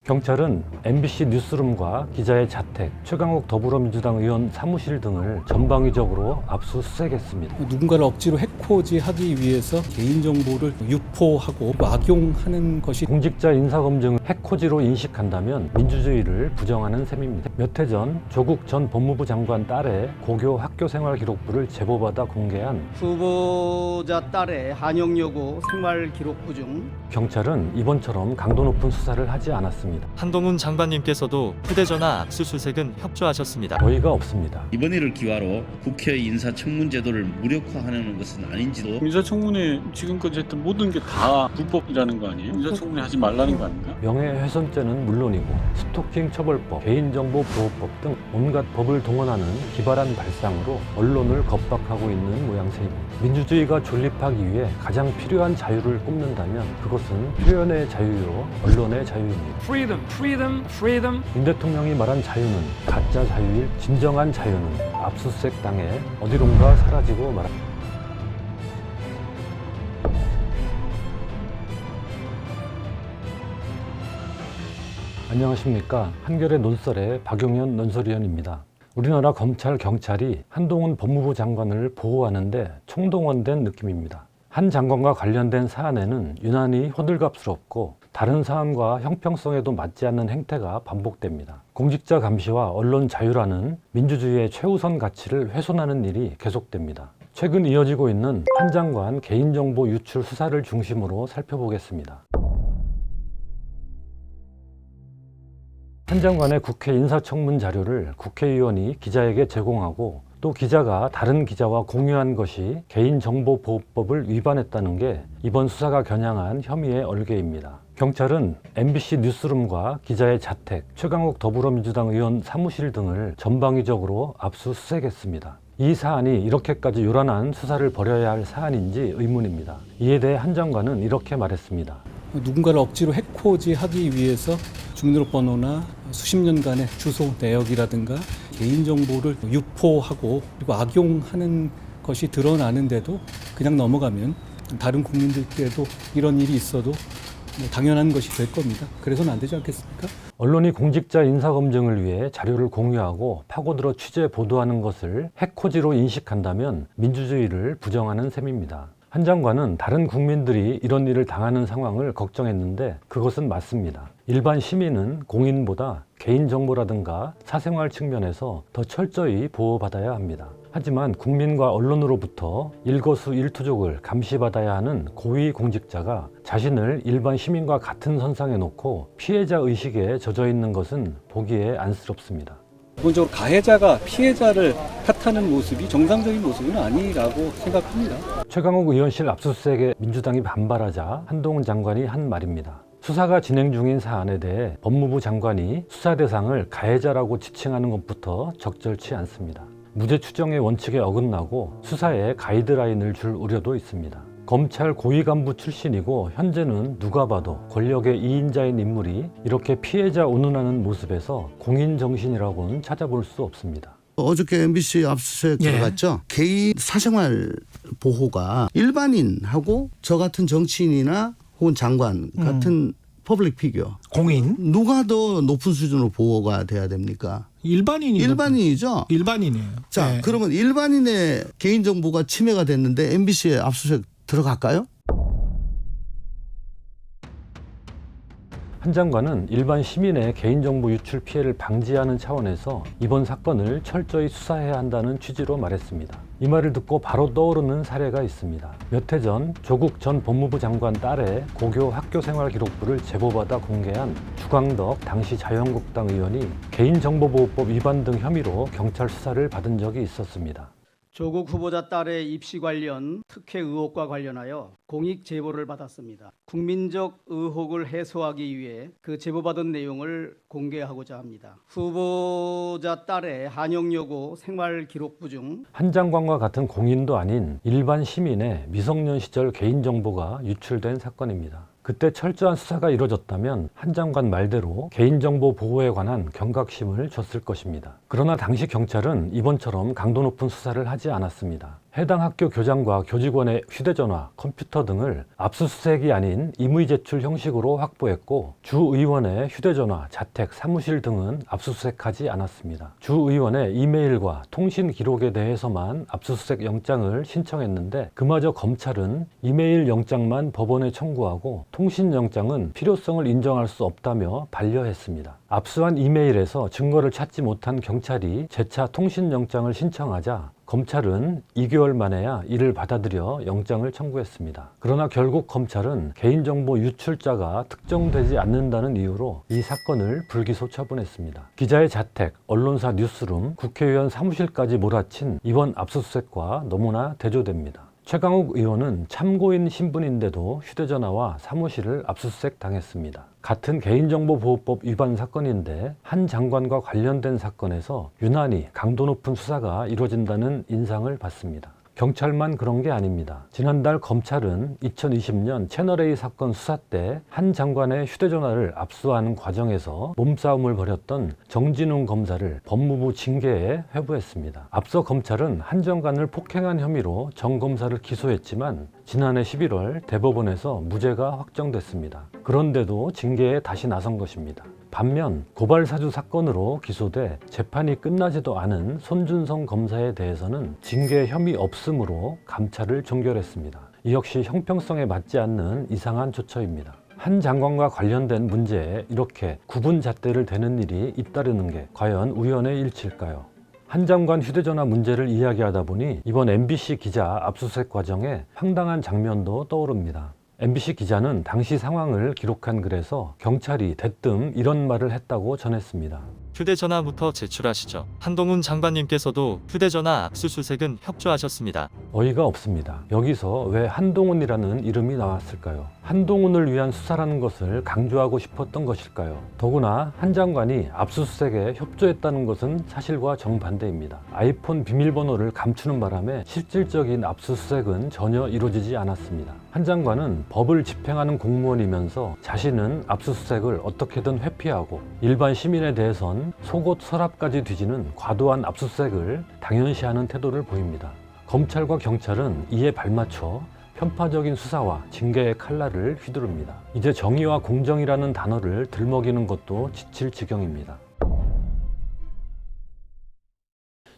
경찰은 MBC 뉴스룸과 기자의 자택, 최강욱 더불어민주당 의원 사무실 등을 전방위적으로 압수수색했습니다. 누군가를 억지로 해코지하기 위해서 개인정보를 유포하고 악용하는 것이 공직자 인사검증을 해코지로 인식한다면 민주주의를 부정하는 셈입니다. 몇 해 전 조국 전 법무부 장관 딸의 고교 학교생활 기록부를 제보받아 공개한 후보자 딸의 한영여고 생활기록부 중 경찰은 이번처럼 강도 높은 수사를 하지 않았습니다. 한동훈 장관님께서도 휴대전화 압수수색은 협조하셨습니다. 저희가 없습니다. 이번 일을 기화로 국회의 인사청문제도를 무력화하는 것은 아닌지도 인사청문회 지금까지 했던 모든 게 다 불법이라는 거 아니에요? 인사청문회 하지 말라는 거 아닌가? 명예훼손죄는 물론이고 스토킹 처벌법, 개인정보보호법 등 온갖 법을 동원하는 기발한 발상으로 언론을 겁박하고 있는 모양새입니다. 민주주의가 존립하기 위해 가장 필요한 자유를 꼽는다면 그것은 표현의 자유요, 언론의 자유입니다. freedom. 윤 대통령이 말한 자유는 가짜 자유일 진정한 자유는 압수수색 당해 어디론가 사라지고 말았습니다. 안녕하십니까. 한겨레 논설의 박용현 논설위원입니다. 우리나라 검찰, 경찰이 한동훈 법무부 장관을 보호하는데 총동원된 느낌입니다. 한 장관과 관련된 사안에는 유난히 호들갑스럽고 다른 사안과 형평성에도 맞지 않는 행태가 반복됩니다. 공직자 감시와 언론 자유라는 민주주의의 최우선 가치를 훼손하는 일이 계속됩니다. 최근 이어지고 있는 한 장관 개인정보 유출 수사를 중심으로 살펴보겠습니다. 한 장관의 국회 인사청문 자료를 국회의원이 기자에게 제공하고 또 기자가 다른 기자와 공유한 것이 개인정보보호법을 위반했다는 게 이번 수사가 겨냥한 혐의의 얼개입니다. 경찰은 MBC 뉴스룸과 기자의 자택, 최강욱 더불어민주당 의원 사무실 등을 전방위적으로 압수수색했습니다. 이 사안이 이렇게까지 요란한 수사를 벌여야 할 사안인지 의문입니다. 이에 대해 한 장관은 이렇게 말했습니다. 누군가를 억지로 해코지하기 위해서 주민등록번호나 수십 년간의 주소 내역이라든가 개인정보를 유포하고 그리고 악용하는 것이 드러나는데도 그냥 넘어가면 다른 국민들께도 이런 일이 있어도 당연한 것이 될 겁니다. 그래서는 안 되지 않겠습니까? 언론이 공직자 인사검증을 위해 자료를 공유하고 파고들어 취재 보도하는 것을 해코지로 인식한다면 민주주의를 부정하는 셈입니다. 한 장관은 다른 국민들이 이런 일을 당하는 상황을 걱정했는데 그것은 맞습니다. 일반 시민은 공인보다 개인정보라든가 사생활 측면에서 더 철저히 보호받아야 합니다. 하지만 국민과 언론으로부터 일거수일투족을 감시받아야 하는 고위 공직자가 자신을 일반 시민과 같은 선상에 놓고 피해자 의식에 젖어 있는 것은 보기에 안쓰럽습니다. 기본적으로 가해자가 피해자를 탓하는 모습이 정상적인 모습은 아니라고 생각합니다. 최강욱 의원실 압수수색에 민주당이 반발하자 한동훈 장관이 한 말입니다. 수사가 진행 중인 사안에 대해 법무부 장관이 수사 대상을 가해자라고 지칭하는 것부터 적절치 않습니다. 무죄 추정의 원칙에 어긋나고 수사에 가이드라인을 줄 우려도 있습니다. 검찰 고위 간부 출신이고 현재는 누가 봐도 권력의 2인자인 인물이 이렇게 피해자 운운하는 모습에서 공인정신이라고는 찾아볼 수 없습니다. 어저께 MBC 압수수색 들어갔죠. 개인 사생활 보호가 일반인하고 저 같은 정치인이나 혹은 장관 같은 퍼블릭 피규어 공인? 누가 더 높은 수준으로 보호가 돼야 됩니까? 일반인이죠. 일반인이에요. 자, 네. 그러면 일반인의 개인정보가 침해가 됐는데 MBC에 압수수색 들어갈까요? 한 장관은 일반 시민의 개인정보 유출 피해를 방지하는 차원에서 이번 사건을 철저히 수사해야 한다는 취지로 말했습니다. 이 말을 듣고 바로 떠오르는 사례가 있습니다. 몇 해 전 조국 전 법무부 장관 딸의 고교 학교생활 기록부를 제보받아 공개한 주광덕 당시 자유한국당 의원이 개인정보보호법 위반 등 혐의로 경찰 수사를 받은 적이 있었습니다. 조국 후보자 딸의 입시 관련 특혜 의혹과 관련하여 공익 제보를 받았습니다. 국민적 의혹을 해소하기 위해 그 제보받은 내용을 공개하고자 합니다. 후보자 딸의 한영여고 생활기록부 중 한 장관과 같은 공인도 아닌 일반 시민의 미성년 시절 개인정보가 유출된 사건입니다. 그때 철저한 수사가 이루어졌다면 한 장관 말대로 개인정보 보호에 관한 경각심을 줬을 것입니다. 그러나 당시 경찰은 이번처럼 강도 높은 수사를 하지 않았습니다. 해당 학교 교장과 교직원의 휴대전화, 컴퓨터 등을 압수수색이 아닌 임의 제출 형식으로 확보했고 주의원의 휴대전화, 자택, 사무실 등은 압수수색하지 않았습니다. 주의원의 이메일과 통신 기록에 대해서만 압수수색 영장을 신청했는데 그마저 검찰은 이메일 영장만 법원에 청구하고 통신 영장은 필요성을 인정할 수 없다며 반려했습니다. 압수한 이메일에서 증거를 찾지 못한 경찰이 재차 통신 영장을 신청하자 검찰은 2개월 만에야 이를 받아들여 영장을 청구했습니다. 그러나 결국 검찰은 개인정보 유출자가 특정되지 않는다는 이유로 이 사건을 불기소 처분했습니다. 기자의 자택, 언론사 뉴스룸, 국회의원 사무실까지 몰아친 이번 압수수색과 너무나 대조됩니다. 최강욱 의원은 참고인 신분인데도 휴대전화와 사무실을 압수수색 당했습니다. 같은 개인정보보호법 위반 사건인데 한 장관과 관련된 사건에서 유난히 강도 높은 수사가 이루어진다는 인상을 받습니다. 경찰만 그런 게 아닙니다. 지난달 검찰은 2020년 채널A 사건 수사 때 한 장관의 휴대전화를 압수하는 과정에서 몸싸움을 벌였던 정진웅 검사를 법무부 징계에 회부했습니다. 앞서 검찰은 한 장관을 폭행한 혐의로 정 검사를 기소했지만 지난해 11월 대법원에서 무죄가 확정됐습니다. 그런데도 징계에 다시 나선 것입니다. 반면 고발사주 사건으로 기소돼 재판이 끝나지도 않은 손준성 검사에 대해서는 징계 혐의 없음으로 감찰을 종결했습니다. 이 역시 형평성에 맞지 않는 이상한 조처입니다. 한 장관과 관련된 문제에 이렇게 구분잣대를 대는 일이 잇따르는 게 과연 우연의 일치일까요? 한 장관 휴대전화 문제를 이야기하다 보니 이번 MBC 기자 압수수색 과정에 황당한 장면도 떠오릅니다. MBC 기자는 당시 상황을 기록한 글에서 경찰이 대뜸 이런 말을 했다고 전했습니다. 휴대전화부터 제출하시죠. 한동훈 장관님께서도 휴대전화 압수수색은 협조하셨습니다. 어이가 없습니다. 여기서 왜 한동훈이라는 이름이 나왔을까요? 한동훈을 위한 수사라는 것을 강조하고 싶었던 것일까요? 더구나 한 장관이 압수수색에 협조했다는 것은 사실과 정반대입니다. 아이폰 비밀번호를 감추는 바람에 실질적인 압수수색은 전혀 이루어지지 않았습니다. 한 장관은 법을 집행하는 공무원이면서 자신은 압수수색을 어떻게든 회피하고 일반 시민에 대해선 속옷 서랍까지 뒤지는 과도한 압수수색을 당연시하는 태도를 보입니다. 검찰과 경찰은 이에 발맞춰 편파적인 수사와 징계의 칼날을 휘두릅니다. 이제 정의와 공정이라는 단어를 들먹이는 것도 지칠 지경입니다.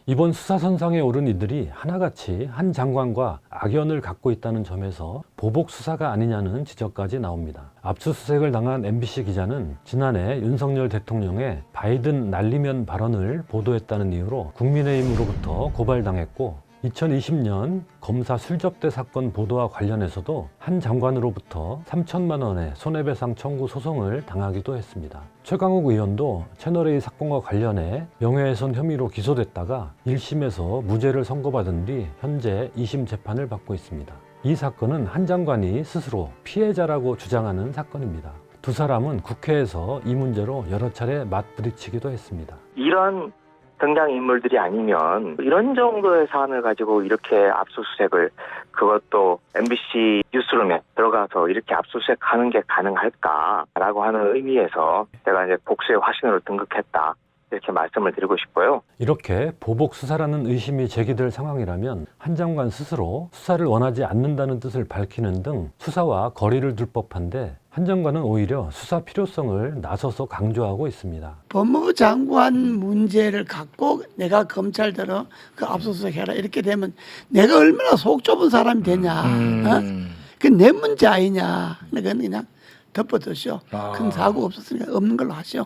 이번 수사선상에 오른 이들이 하나같이 한 장관과 악연을 갖고 있다는 점에서 보복 수사가 아니냐는 지적까지 나옵니다. 압수수색을 당한 MBC 기자는 지난해 윤석열 대통령의 바이든 날리면 발언을 보도했다는 이유로 국민의힘으로부터 고발당했고 2020년 검사 술접대 사건 보도와 관련해서도 한 장관으로부터 3천만 원의 손해배상 청구 소송을 당하기도 했습니다. 최강욱 의원도 채널A 사건과 관련해 명예훼손 혐의로 기소됐다가 1심에서 무죄를 선고받은 뒤 현재 2심 재판을 받고 있습니다. 이 사건은 한 장관이 스스로 피해자라고 주장하는 사건입니다. 두 사람은 국회에서 이 문제로 여러 차례 맞부딪히기도 했습니다. 이런 등장인물들이 아니면 이런 정도의 사안을 가지고 이렇게 압수수색을, 그것도 MBC 뉴스룸에 들어가서 이렇게 압수수색하는 게 가능할까라고 하는 의미에서 제가 이제 복수의 화신으로 등극했다, 이렇게 말씀을 드리고 싶고요. 이렇게 보복 수사라는 의심이 제기될 상황이라면 한 장관 스스로 수사를 원하지 않는다는 뜻을 밝히는 등 수사와 거리를 둘 법한데 한 장관은 오히려 수사 필요성을 나서서 강조하고 있습니다. 법무부 장관 문제를 갖고 내가 검찰대로 그 압수수색해라 이렇게 되면 내가 얼마나 속 좁은 사람이 되냐. 그 내 문제 아니냐. 그냥 덮어두시오. 큰 사고 없었으니까 없는 걸로 하시오.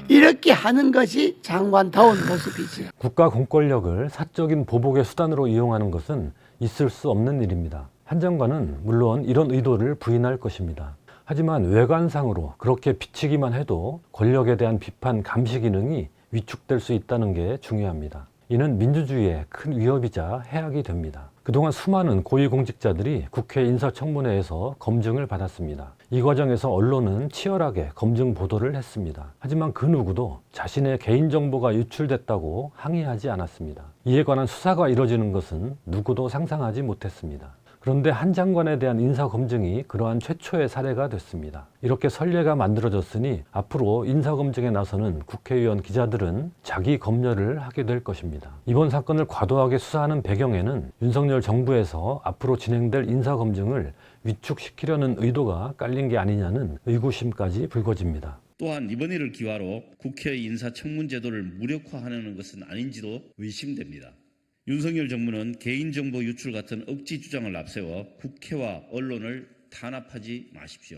이렇게 하는 것이 장관다운 모습이지. 국가 공권력을 사적인 보복의 수단으로 이용하는 것은 있을 수 없는 일입니다. 한 장관은 물론 이런 의도를 부인할 것입니다. 하지만 외관상으로 그렇게 비치기만 해도 권력에 대한 비판 감시 기능이 위축될 수 있다는 게 중요합니다. 이는 민주주의의 큰 위협이자 해악이 됩니다. 그동안 수많은 고위공직자들이 국회 인사청문회에서 검증을 받았습니다. 이 과정에서 언론은 치열하게 검증 보도를 했습니다. 하지만 그 누구도 자신의 개인정보가 유출됐다고 항의하지 않았습니다. 이에 관한 수사가 이뤄지는 것은 누구도 상상하지 못했습니다. 그런데 한 장관에 대한 인사검증이 그러한 최초의 사례가 됐습니다. 이렇게 선례가 만들어졌으니 앞으로 인사검증에 나서는 국회의원 기자들은 자기 검열을 하게 될 것입니다. 이번 사건을 과도하게 수사하는 배경에는 윤석열 정부에서 앞으로 진행될 인사검증을 위축시키려는 의도가 깔린 게 아니냐는 의구심까지 불거집니다. 또한 이번 일을 기화로 국회 인사청문제도를 무력화하는 것은 아닌지도 의심됩니다. 윤석열 정부는 개인정보 유출 같은 억지 주장을 앞세워 국회와 언론을 탄압하지 마십시오.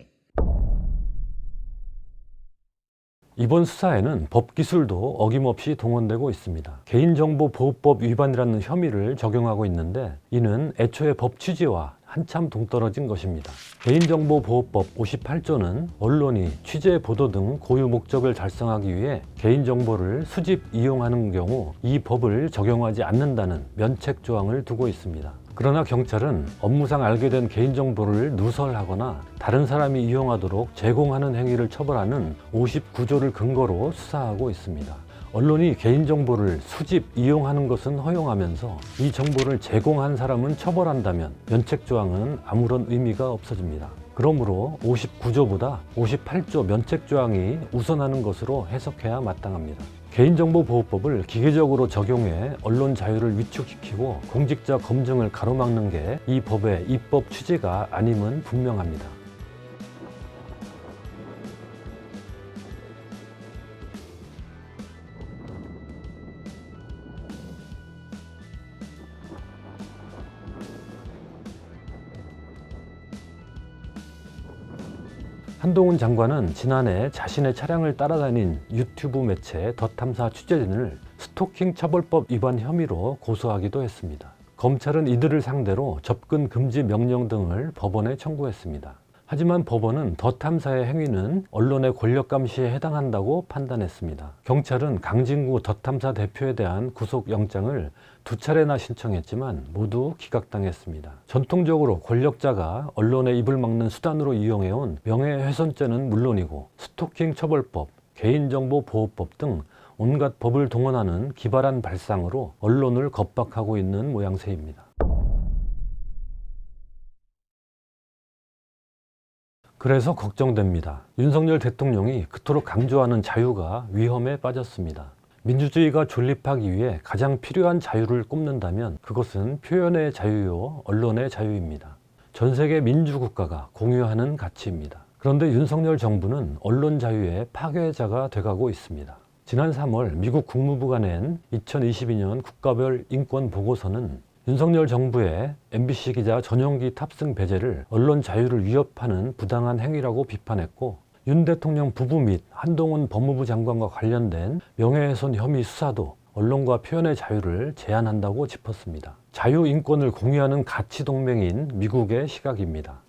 이번 수사에는 법기술도 어김없이 동원되고 있습니다. 개인정보보호법 위반이라는 혐의를 적용하고 있는데 이는 애초에 법 취지와 한참 동떨어진 것입니다. 개인정보보호법 58조는 언론이 취재, 보도 등 고유 목적을 달성하기 위해 개인정보를 수집, 이용하는 경우 이 법을 적용하지 않는다는 면책 조항을 두고 있습니다. 그러나 경찰은 업무상 알게 된 개인정보를 누설하거나 다른 사람이 이용하도록 제공하는 행위를 처벌하는 59조를 근거로 수사하고 있습니다. 언론이 개인정보를 수집, 이용하는 것은 허용하면서 이 정보를 제공한 사람은 처벌한다면 면책조항은 아무런 의미가 없어집니다. 그러므로 59조보다 58조 면책조항이 우선하는 것으로 해석해야 마땅합니다. 개인정보보호법을 기계적으로 적용해 언론 자유를 위축시키고 공직자 검증을 가로막는 게 이 법의 입법 취지가 아님은 분명합니다. 한동훈 장관은 지난해 자신의 차량을 따라다닌 유튜브 매체 더 탐사 취재진을 스토킹 처벌법 위반 혐의로 고소하기도 했습니다. 검찰은 이들을 상대로 접근 금지 명령 등을 법원에 청구했습니다. 하지만 법원은 더 탐사의 행위는 언론의 권력 감시에 해당한다고 판단했습니다. 경찰은 강진구 더 탐사 대표에 대한 구속영장을 2차례나 신청했지만 모두 기각당했습니다. 전통적으로 권력자가 언론의 입을 막는 수단으로 이용해온 명예훼손죄는 물론이고 스토킹 처벌법, 개인정보보호법 등 온갖 법을 동원하는 기발한 발상으로 언론을 겁박하고 있는 모양새입니다. 그래서 걱정됩니다. 윤석열 대통령이 그토록 강조하는 자유가 위험에 빠졌습니다. 민주주의가 존립하기 위해 가장 필요한 자유를 꼽는다면 그것은 표현의 자유요, 언론의 자유입니다. 전 세계 민주국가가 공유하는 가치입니다. 그런데 윤석열 정부는 언론 자유의 파괴자가 돼가고 있습니다. 지난 3월 미국 국무부가 낸 2022년 국가별 인권 보고서는 윤석열 정부의 MBC 기자 전용기 탑승 배제를 언론 자유를 위협하는 부당한 행위라고 비판했고 윤 대통령 부부 및 한동훈 법무부 장관과 관련된 명예훼손 혐의 수사도 언론과 표현의 자유를 제한한다고 짚었습니다. 자유인권을 공유하는 가치 동맹인 미국의 시각입니다.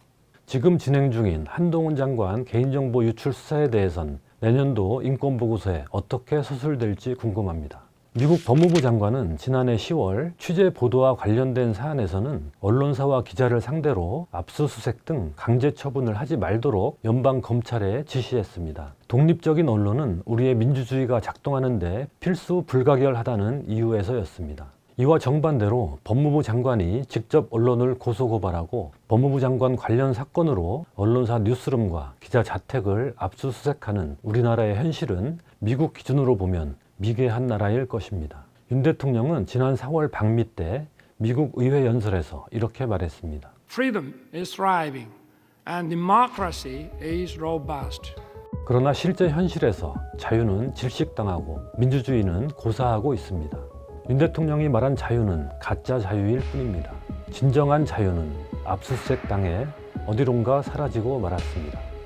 지금 진행 중인 한동훈 장관 개인정보 유출 수사에 대해선 내년도 인권보고서에 어떻게 서술될지 궁금합니다. 미국 법무부 장관은 지난해 10월 취재 보도와 관련된 사안에서는 언론사와 기자를 상대로 압수수색 등 강제 처분을 하지 말도록 연방 검찰에 지시했습니다. 독립적인 언론은 우리의 민주주의가 작동하는 데 필수 불가결하다는 이유에서였습니다. 이와 정반대로 법무부 장관이 직접 언론을 고소고발하고 법무부 장관 관련 사건으로 언론사 뉴스룸과 기자 자택을 압수수색하는 우리나라의 현실은 미국 기준으로 보면 미개한 나라일 것입니다. 윤 대통령은 지난 4월 방미 때 미국 의회 연설에서 이렇게 말했습니다. Freedom is thriving and democracy is robust. 그러나 실제 현실에서 자유는 질식당하고 민주주의는 고사하고 있습니다. 윤 대통령이 말한 자유는 가짜 자유일 뿐입니다. 진정한 자유는 압수수색 당해 어디론가 사라지고 말았습니다.